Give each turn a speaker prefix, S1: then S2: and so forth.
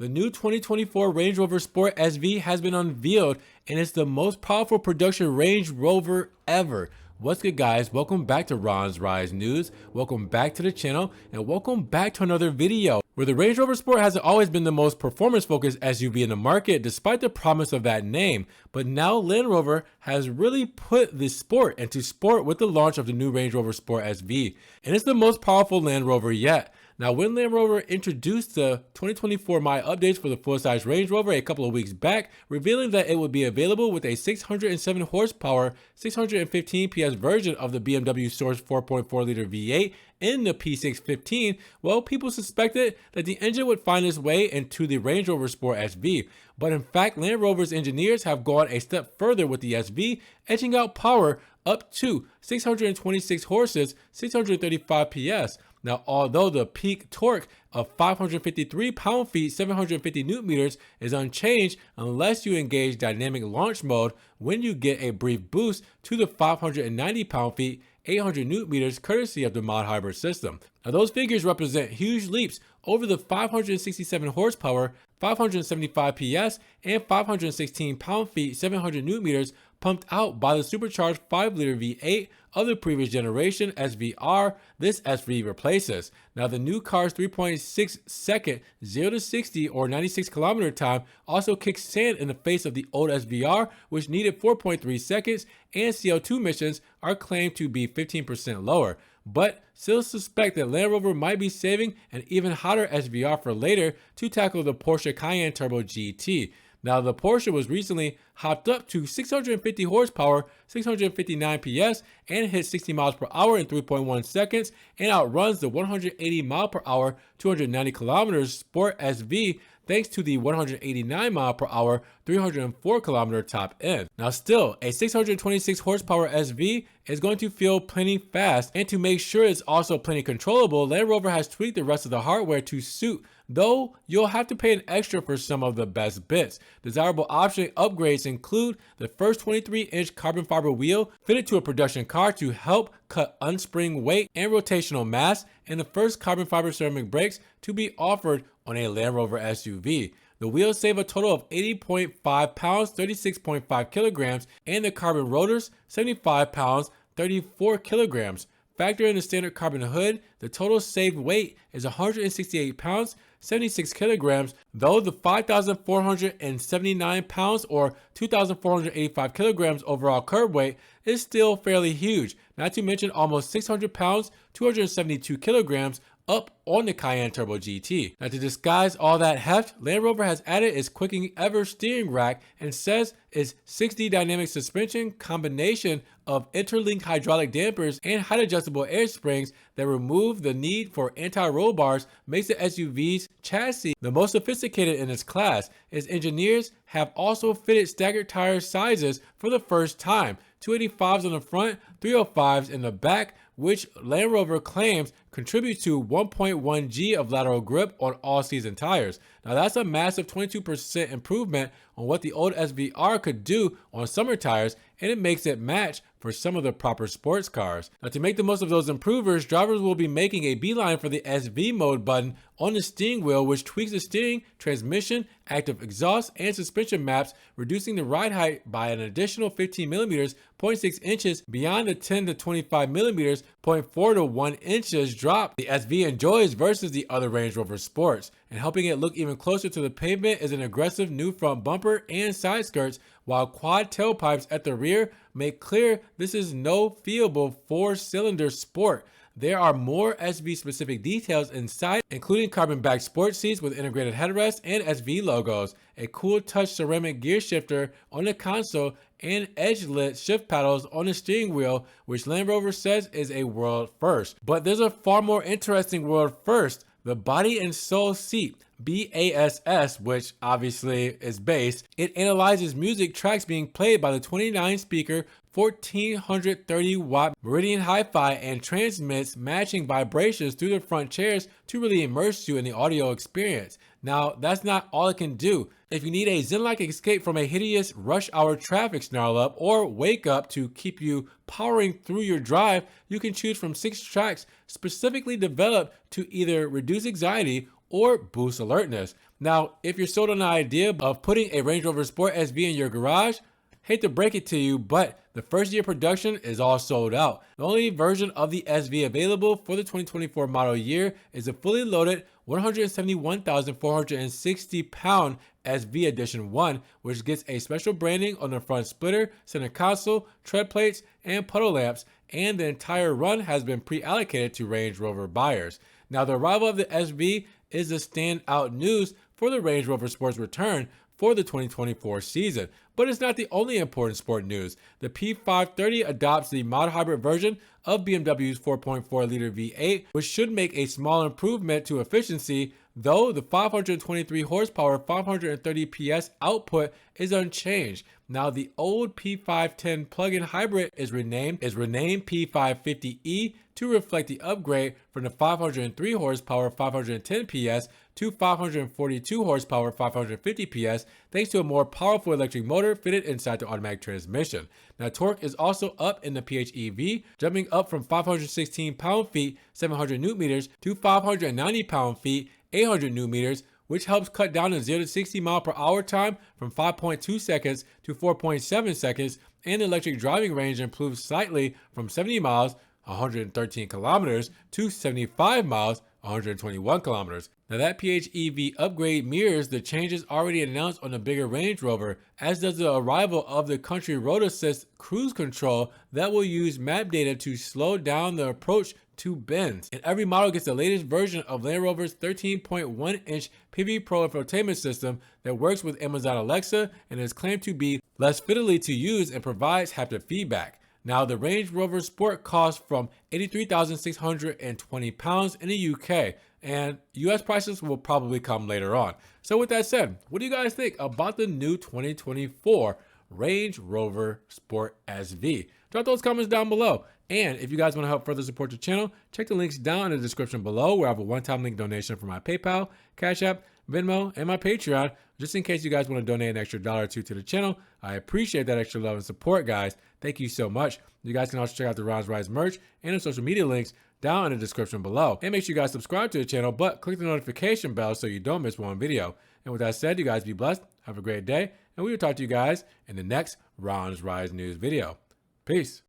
S1: The new 2024 Range Rover Sport SV has been unveiled, and it's the most powerful production Range Rover ever. What's good, guys? Welcome back to Ron's Rise News. Welcome back to the channel, and welcome back to another video where the Range Rover Sport hasn't always been the most performance-focused SUV in the market, despite the promise of that name. But now Land Rover has really put the sport into sport with the launch of the new Range Rover Sport SV, and it's the most powerful Land Rover yet. Now, when Land Rover introduced the 2024 My updates for the full-size Range Rover a couple of weeks back, revealing that it would be available with a 607 horsepower, 615 PS version of the BMW Source 4.4-liter V8 in the P615, well, people suspected that the engine would find its way into the Range Rover Sport SV. But in fact, Land Rover's engineers have gone a step further with the SV, edging out power up to 626 horses, 635 PS. Now, although the peak torque of 553 pound-feet, 750 newton meters is unchanged unless you engage dynamic launch mode when you get a brief boost to the 590 pound-feet, 800 newton meters courtesy of the mod hybrid system. Now, those figures represent huge leaps over the 567 horsepower, 575 PS, and 516 pound-feet, 700 newton meters pumped out by the supercharged 5-liter V8 of the previous generation SVR this SV replaces. Now, the new car's 3.6 second 0 to 60 or 96 kilometer time also kicks sand in the face of the old SVR, which needed 4.3 seconds, and CO2 emissions are claimed to be 15% lower. But still suspect that Land Rover might be saving an even hotter SVR for later to tackle the Porsche Cayenne Turbo GT. Now, the Porsche was recently hopped up to 650 horsepower, 659 PS, and hit 60 miles per hour in 3.1 seconds, and outruns the 180 mile per hour, 290 kilometers Sport SV, thanks to the 189 mile per hour, 304 kilometer top end. Now, still, a 626 horsepower SV is going to feel plenty fast, and to make sure it's also plenty controllable, Land Rover has tweaked the rest of the hardware to suit, though you'll have to pay an extra for some of the best bits. Desirable option upgrades include the first 23-inch carbon fiber wheel fitted to a production car to help cut unspring weight and rotational mass, and the first carbon fiber ceramic brakes to be offered on a Land Rover SUV. The wheels save a total of 80.5 pounds, 36.5 kilograms, and the carbon rotors, 75 pounds, 34 kilograms. Factor in the standard carbon hood, the total saved weight is 168 pounds, 76 kilograms, though the 5,479 pounds or 2,485 kilograms overall curb weight is still fairly huge, not to mention almost 600 pounds, 272 kilograms, up on the Cayenne Turbo GT. Now, to disguise all that heft, Land Rover has added its quicking ever steering rack and says its 6D dynamic suspension combination of interlinked hydraulic dampers and height adjustable air springs that remove the need for anti-roll bars makes the SUV's chassis the most sophisticated in its class. Its engineers have also fitted staggered tire sizes for the first time, 285s on the front, 305s in the back, which Land Rover claims contributes to 1.1 G of lateral grip on all season tires. Now, that's a massive 22% improvement on what the old SVR could do on summer tires, and it makes it match for some of the proper sports cars. Now, to make the most of those improvers, drivers will be making a beeline for the SV mode button on the steering wheel, which tweaks the steering, transmission, active exhaust, and suspension maps, reducing the ride height by an additional 15 millimeters, 0.6 inches beyond the 10 to 25 millimeters, 0.4 to 1 inches drop the SV enjoys versus the other Range Rover Sports. And helping it look even closer to the pavement is an aggressive new front bumper and side skirts, while quad tailpipes at the rear make clear this is no feelable 4-cylinder sport. There are more SV-specific details inside, including carbon-backed sport seats with integrated headrests and SV logos, a cool touch ceramic gear shifter on the console, and edge-lit shift paddles on the steering wheel, which Land Rover says is a world first. But there's a far more interesting world first: the body and soul seat, BASS, which obviously is bass. It analyzes music tracks being played by the 29-speaker 1430 watt Meridian Hi-Fi and transmits matching vibrations through the front chairs to really immerse you in the audio experience. Now, that's not all it can do. If you need a zen-like escape from a hideous rush hour traffic snarl up or wake up to keep you powering through your drive, you can choose from 6 tracks specifically developed to either reduce anxiety or boost alertness. Now, if you're sold on the idea of putting a Range Rover Sport SV in your garage, hate to break it to you, but the first year production is all sold out. The only version of the SV available for the 2024 model year is a fully loaded 171,460 pound SV Edition 1, which gets a special branding on the front splitter, center console, tread plates, and puddle lamps, and the entire run has been pre-allocated to Range Rover buyers. Now, the arrival of the SV is the standout news for the Range Rover Sport's return for the 2024 season. But it's not the only important sport news. The P530 adopts the mild hybrid version of BMW's 4.4-liter V8, which should make a small improvement to efficiency, though the 523 horsepower, 530 PS output is unchanged. Now, the old P510 plug-in hybrid is renamed P550E to reflect the upgrade from the 503 horsepower, 510 PS to 542 horsepower, 550 PS, thanks to a more powerful electric motor fitted inside the automatic transmission. Now, torque is also up in the PHEV, jumping up from 516 pound-feet, 700 newton meters, to 590 pound-feet, 800 newton meters, which helps cut down the 0 to 60 mile per hour time from 5.2 seconds to 4.7 seconds, and the electric driving range improves slightly from 70 miles, 113 kilometers, to 75 miles, 121 kilometers. Now, that PHEV upgrade mirrors the changes already announced on the bigger Range Rover, as does the arrival of the Country Road Assist cruise control that will use map data to slow down the approach to bends. And every model gets the latest version of Land Rover's 13.1-inch PV Pro infotainment system that works with Amazon Alexa and is claimed to be less fiddly to use and provides haptic feedback. Now, the Range Rover Sport costs from £83,620 in the UK, and US prices will probably come later on. So with that said, what do you guys think about the new 2024 Range Rover Sport SV? Drop those comments down below. And if you guys want to help further support the channel, check the links down in the description below, where I have a one-time link donation for my PayPal, Cash App, Venmo, and my Patreon, just in case you guys want to donate an extra $1 or $2 to the channel. I appreciate that extra love and support, guys. Thank you so much. You guys can also check out the Ron's Rise merch and the social media links down in the description below. And make sure you guys subscribe to the channel, but click the notification bell so you don't miss one video. And with that said, you guys be blessed, have a great day, and we will talk to you guys in the next Ron's Rise News video. Peace.